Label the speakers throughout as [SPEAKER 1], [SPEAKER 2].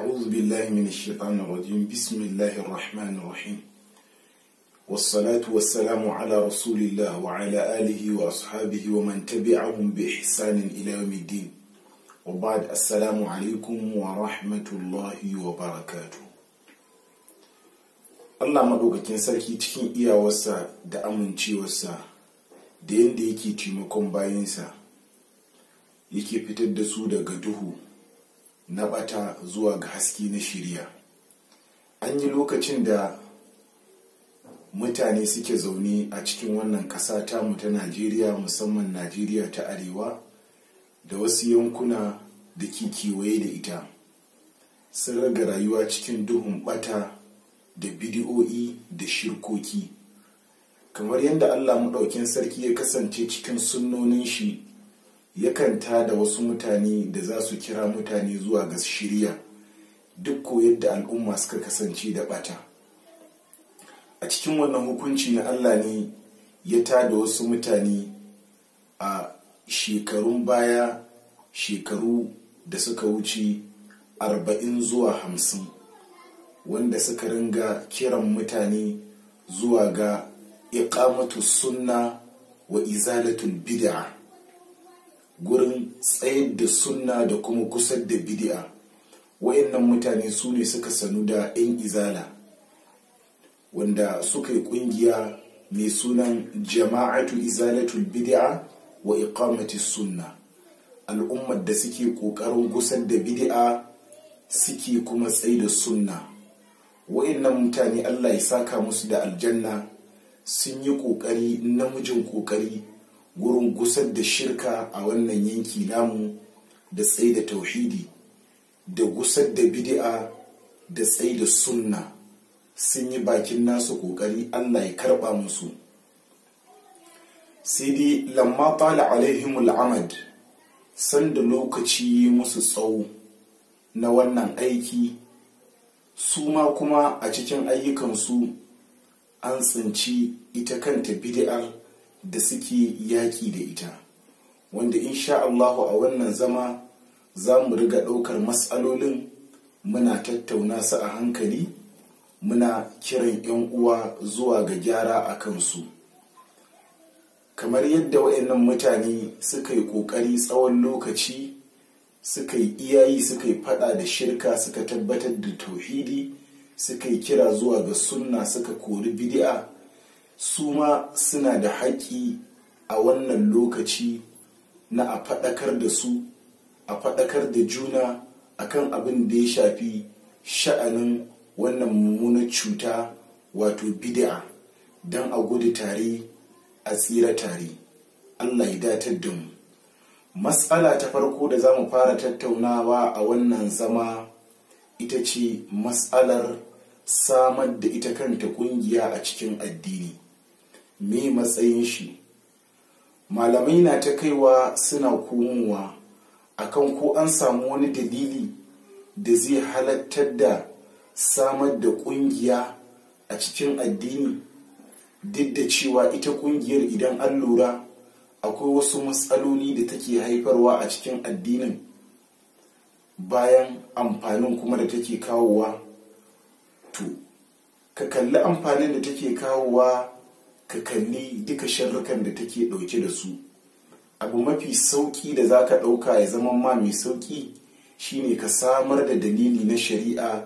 [SPEAKER 1] أعوذ بالله من الشيطان الرجيم. بسم الله الرحمن الرحيم، والصلاة والسلام على رسول الله وعلى آله وأصحابه ومن تبعهم بإحسان إلى يوم الدين، وبعد. السلام عليكم ورحمة الله وبركاته. Allah maɗaukakin sarki cikin iyawarsa da amincewarsa da yadda yake taimakon bayinsa yake fitar da su daga duhu na ɓata zuwa ga haske na shiriya. An yi lokacin da mutane suke zaune a cikin wannan ƙasa tamu ta Najeriya, musamman Najeriya ta Arewa da wasu yankuna da ke kewaye da ita, sun raga rayuwa cikin duhun ɓata da bidiyo'i da shirkoki, kamar yadda Allah maɗaukin sarki ya kasance cikin sunnonin shi yakan tada wasu mutane da za su kira mutane zuwa ga shiriya, duk ko yadda al'umma suka kasance da ɓata. A cikin wannan hukunci na Allah ne ya tada wasu mutane a shekarun baya, shekaru da suka wuce 40 zuwa 50, wanda suka ringa kiran mutane zuwa ga iqamatu sunna wa izalatul bid'a, gurin tsayar da sunna da kuma kusar da bid'a. Wayannan mutane su ne suka sanu da 'yan izala, wanda suka yi kungiya mai sunan jama'atu izalatul bid'a wa iqamati sunna, al'ummar da suke kokarin gusar da bid'a suke kuma tsaye da sunna. Wayannan mutane Allah ya saka musu da aljanna, sun yi kokari, namijin kokari gurin gusar da shirka a wannan yanki namu, da tsaye da tauhidi, da gusar da bid'a, da tsaye da sunna. Sun yi bakin nasu kokari, Allah ya karba musu. Sai dai lamma tala alaihimul amad, sanda lokaci musu tsawo na wannan aiki, su ma kuma a cikin ayyukansu an tsinci ita kanta bid'ar da suke yaƙi da ita, wanda insha Allahu a wannan zama za mu riga ɗaukar matsalolin muna tattauna su a hankali, muna kiran 'yan uwa zuwa ga gyara a kansu. Kamar yadda waɗannan mutane suka yi ƙoƙari tsawon lokaci, suka yi iyayi, suka yi fada da shirka, suka tabbatar da tauhidi, suka yi kira zuwa ga sunna, suka kori bid'a, su ma suna da haƙƙi a wannan lokaci na a faɗakar da su, a faɗakar da juna akan abin da ya shafi sha'anin wannan mummunar cuta wato bid'a, don a gudu tare a tsira tare. Allah ya datar da mu. Matsala ta farko da za mu fara tattaunawa a wannan zama ita ce matsalar samar da ita kanta ƙungiya a cikin addini. Me matsayin shi? Malamai na ta kaiwa suna komowa akan ko an samu wani dalili da zai halattar da samar da ƙungiya a cikin addini, duk da cewa ita ƙungiyar idan an lura akwai wasu matsaloli da take haifarwa a cikin addinin, bayan amfanin kuma da take kawowa. To ka kalli amfanin da take kawowa, ka kalli duka sharrukan da take ɗauke da su. Abu mafi sauƙi da za ka ɗauka ya zama ma mai sauƙi shine ka samar da dalili na shari'a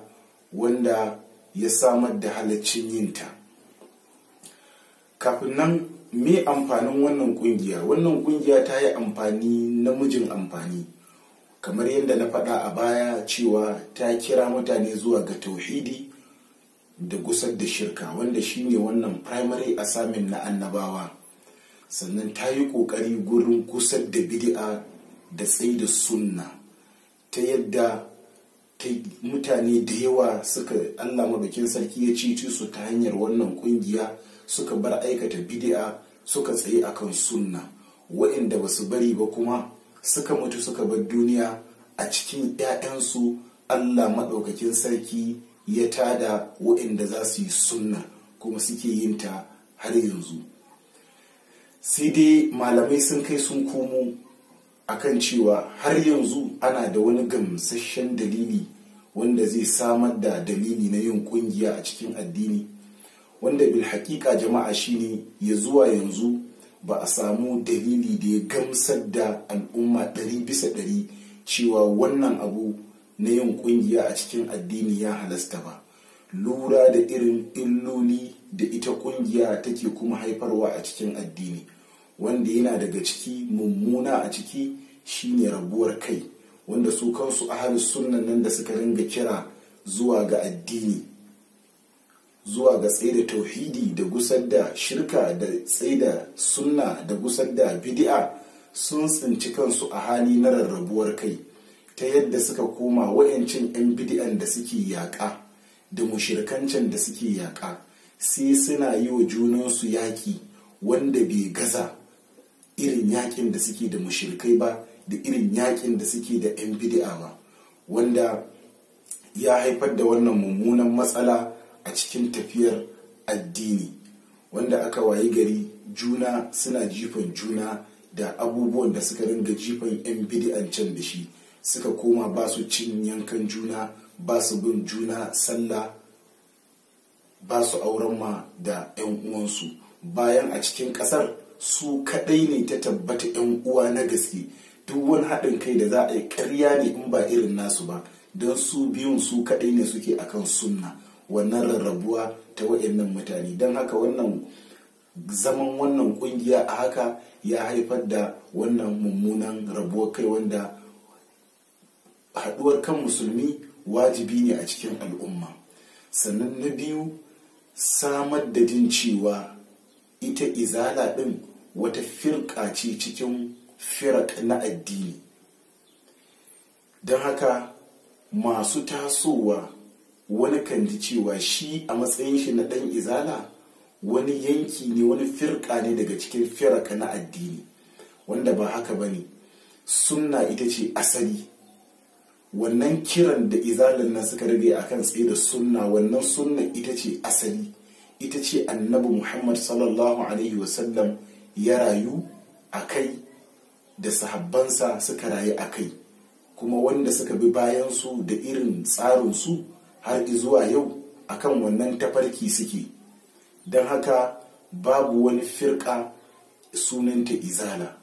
[SPEAKER 1] wanda ya samar da halaccin yinta. Kafin nan, me amfanin wannan kungiya? Wannan kungiya ta yi amfani, namijin amfani, kamar yadda na faɗa a baya cewa ta kira mutane zuwa ga tauhidi da gusar da shirka, wanda shine wannan primary assignment na annabawa. Sannan ta yi ƙoƙari gurin gusar da bid'a da tsaye da sunna, ta yadda mutane da yawa suka, Allah madaukin sarki ya cece su ta hanyar wannan kungiya, suka bar aikata bid'a, suka tsaye akan sunna. Waɗanda ba su bari ba kuma suka mutu suka bar duniya, a cikin 'ya'yansu Allah maɗaukakin sarki ya tada waɗanda za su yi sunna kuma suke yin ta har yanzu. Sai dai malamai sun kai sun komo akan cewa har yanzu ana da wani gamsasshen dalili wanda zai samar da dalili na yin kungiya a cikin addini, wanda bil haƙiƙa jama'a shine ya zuwa yanzu ba a samu dalili da ya gamsar da al'umma 100% cewa wannan abu na yin kungiya a cikin addini ya halasta ba, lura da irin illoli da ita kungiya take kuma haifarwa a cikin addini, wanda yana daga ciki mummuna a ciki shine rabuwar kai, wanda su kansu ahlus sunnan nan da suka ringa kira zuwa ga addini, zuwa ga tsaida tauhidi da gusar da shirka da tsaida sunna da gusar da bid'a, sun tsinci kansu a hali na rarrabuwar kai, ta yadda suka koma wayancin 'yan bid'an da suke yaƙa da mushirkancin da suke yaƙa, sai suna yi wa junansu yaƙi wanda bai gaza irin yaƙin da suke da mushirkai ba, da irin yaƙin da suke da 'yan bid'a ba, wanda ya haifar da wannan mummunan matsala a cikin tafiyar addini, wanda aka wayi gari juna suna jifan juna da abubuwan da suka ringa jifan 'yan bid'an can da shi, suka koma ba su cin yankan juna, ba su bin juna sallah, ba su auren ma da 'yan uwansu, bayan a cikin ƙasar su kaɗai ne ta tabbata 'yan uwa na gaske. Duk wani haɗin kai da za a yi ƙarya ne in ba irin nasu ba, don su biyun su kaɗai ne suke akan sunna, wannan rarrabuwa ta waɗannan mutane. Don haka wannan zaman wannan ƙungiya a haka ya haifar da wannan mummunan rabuwar kai, wanda haɗuwar kan musulmi wajibi ne a cikin al'umma. Sannan na biyu, samar da jin cewa ita izala ɗin wata firka ce cikin firak na addini. Don haka masu tasowa wani kan ji cewa shi a matsayin shi na ɗan izala wani yanki ne, wani firka ne daga cikin firak na addini, wanda ba haka ba ne. Sunna ita ce asali, wannan kiran da izalan nan suka rage akan tsaye da sunna, wannan sunna ita ce asali, ita ce annabi Muhammad sallallahu alaihi wasallam ya rayu a kai da sahabbansa suka rayu a kai, kuma wanda suka bi bayansu da irin tsarinsu har zuwa yau akan wannan tafarki suke. Don haka babu wani firka sunanta izala,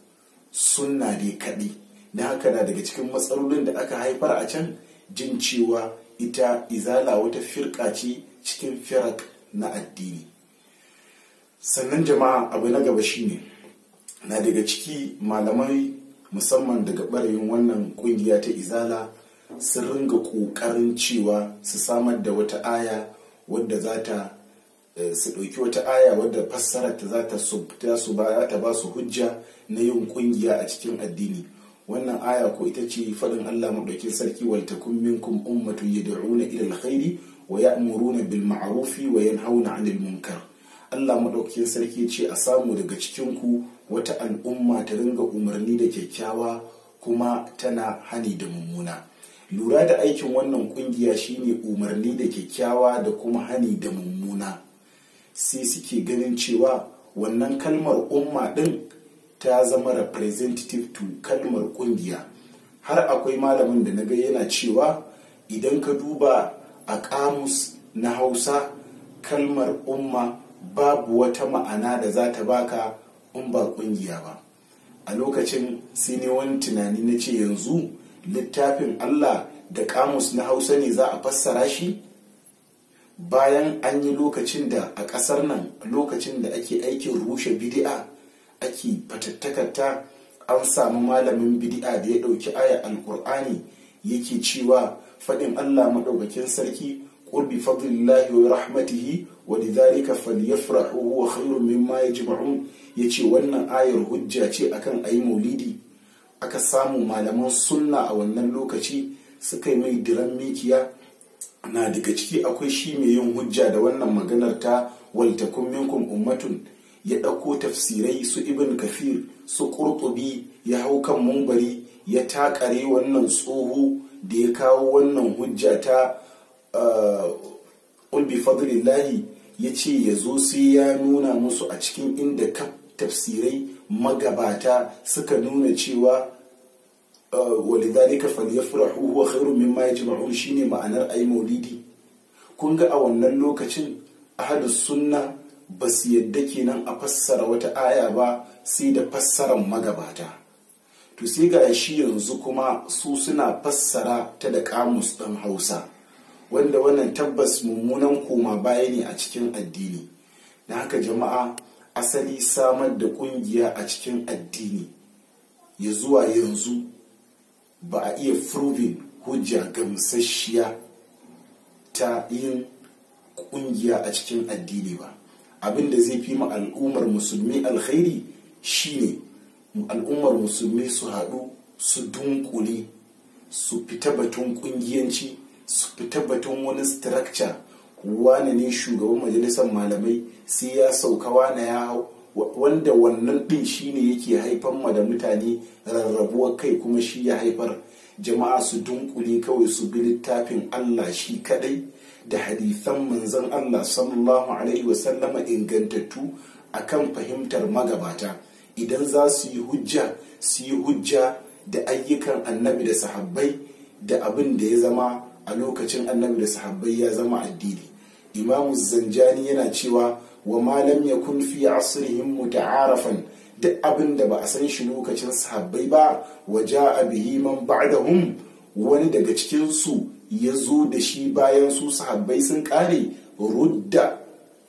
[SPEAKER 1] sunna dai kaɗai. Don haka na daga cikin matsalolin da aka haifar a can, jin cewa ita izala wata firka ce cikin firak na addini. Sannan jama'a, abu na gaba shine, na daga ciki malamai musamman daga ɓarayin wannan ƙungiya ta izala sun ringa ƙoƙarin cewa su samar da wata aya wadda za ta su ɗauki wata aya wadda fassarar ta za ta ba su hujja na yin ƙungiya a cikin addini. Wannan aya ko ita ce faɗin Allah maɗaukin sarki, wal takum minkum ummatun yad'una ila alkhairi wa ya'muruna bil ma'rufi wa yanhauna 'anil munkar. Allah maɗaukin sarki ce a samu daga cikin ku wata al'umma ta ringa umarni da kyakkyawa kuma tana hani da mummuna. Lura da aikin wannan kungiya shine umarni da kyakkyawa da kuma hani da mummuna, sai suke ganin cewa wannan kalmar umma din ta zama representative to kalmar kungiya. Har akwai malamin da naga yana cewa idan ka duba a kamus na Hausa, kalmar umma babu wata ma'ana da za ta baka in ba kungiya ba. A lokacin sai ne wani tunani na ce, yanzu littafin Allah da kamus na Hausa ne za a fassara shi? Bayan an yi lokacin da a ƙasar nan, lokacin da ake aikin rushe bid'a, ake fatattakarta, an samu malamin bid'a da ya ɗauki aya alƙur'ani yake cewa faɗin Allah maɗaukakin sarki, qul bi fadlillahi wa rahmatihi wa lidhalika falyafrahu huwa khairun mimma yajma'un, yace wannan ayar hujja ce akan ayi maulidi. Aka samu malaman sunna a wannan lokaci suka yi mai diran mikiya. Na daga ciki akwai shi mai yin hujja da wannan maganar ta wal takum minkum ummatun, ya ɗauko tafsirai su ibn kafir su qurtubi, ya hau kan mumbari ya takare wannan tsoho da ya kawo wannan hujja ta qul bi fadlillahi, yace yazo sai ya nuna musu a cikin inda tafsirai magabata suka nuna cewa walidhalika falyafrahu huwa khairun mimma yajma'un shine ma'anar ai maulidi. kun ga a wannan lokacin ahlus sunna ba su yadda kenan a fassara wata aya ba sai da fassaran magabata. To sai ga shi yanzu kuma su suna fassara ta da kamus ɗin Hausa, wanda wannan tabbas mummunan koma baya ne a cikin addini. Na haka jama'a, asali samar da ƙungiya a cikin addini ya zuwa yanzu ba a iya proving hujja gamsasshiya ta yin ƙungiya a cikin addini ba. Abin da zai fi ma al'ummar musulmi alkhairi shine al'ummar musulmi su haɗu, su dunkule, su fita batun ƙungiyanci, su fita batun wani structure, wane ne shugaban majalisar malamai sai ya sauka wane ya hau, wanda wannan ɗin shine yake haifar ma da mutane rarrabuwar kai, kuma shi ya haifar. Jama'a su dunkule kawai su bi littafin Allah shi kadai da hadithan manzon Allah sallallahu alaihi wasallama ingantattu akan fahimtar magabata. Idan za su yi hujja, su yi hujja da ayyukan annabi da sahabbai, da abin da ya zama a lokacin annabi da sahabbai ya zama addini. Imamu Zanjani yana cewa wa ma lam yakun fi asrihim muta'arafan, duk abin da ba a san shi lokacin sahabbai ba, wa ja'a bihi man ba'dahum, wani daga cikin su ya zo da shi bayan su sahabbai sun kare, rudda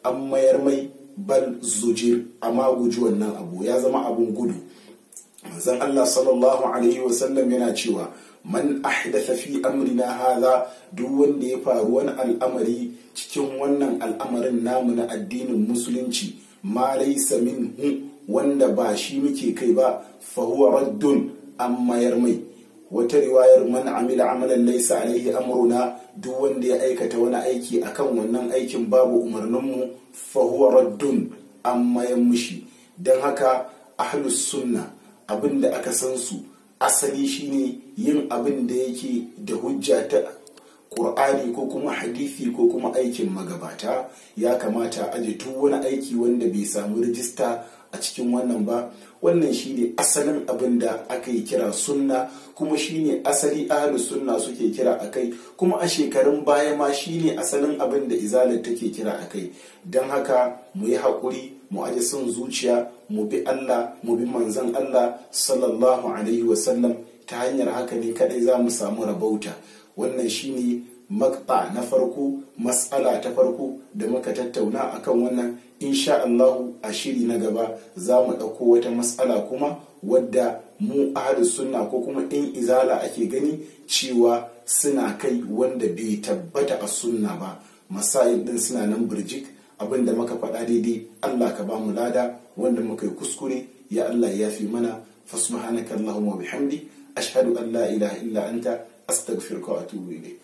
[SPEAKER 1] an mayar mai, bal zujir, amma guji wannan abu, ya zama abun gudu. Manzon Allah sallallahu alaihi wasallam yana cewa man ahdatha fi amrina hadha, duk wanda ya faru wani al'amari cikin wannan al'amarin namu na addinin musulunci, ma laysa minhu, wanda ba shi muke kai ba, fa huwa raddun, an mayar mai. Wata riwayar man amila amalan laysa alaihi amruna, duk wanda ya aikata wani aiki akan wannan aikin babu umarninmu, fa huwa raddun, an mayar mushi. Don haka ahlus sunna abinda aka san su asali shine yin abin da yake da hujja ta Qur'ani ko kuma hadisi ko kuma aikin magabata. Ya kamata a aje duk wani aiki wanda bai samu rijista a cikin wannan ba. Wannan shine asalin abin da aka yi kira sunna, kuma shine asali ahlus sunna suke kira akai, kuma a shekarun baya ma shine asalin abin da izalar take kira akai. Don haka mu yi haƙuri, mu aje son zuciya, mu bi Allah, mu bi manzon Allah sallallahu alaihi wasallam. Ta hanyar haka ne kadai za mu samu rabauta. Wannan shine makta na farko, mas'ala ta farko da muka tattauna akan wannan. Insha Allahu a shiri na gaba za mu ɗauko wata mas'ala kuma wadda mu ahlus sunna ko kuma in izala ake gani cewa suna kai, wanda bai tabbata a sunna ba. Masail din suna nan birjik. Abin da muka faɗa daidai Allah ka ba mu lada, wanda muka yi kuskure ya Allah ya fi mana. Fasubhanaka Allahumma wa bihamdi ashhadu an la ilaha illa anta astaghfiruka wa atubu ilayk.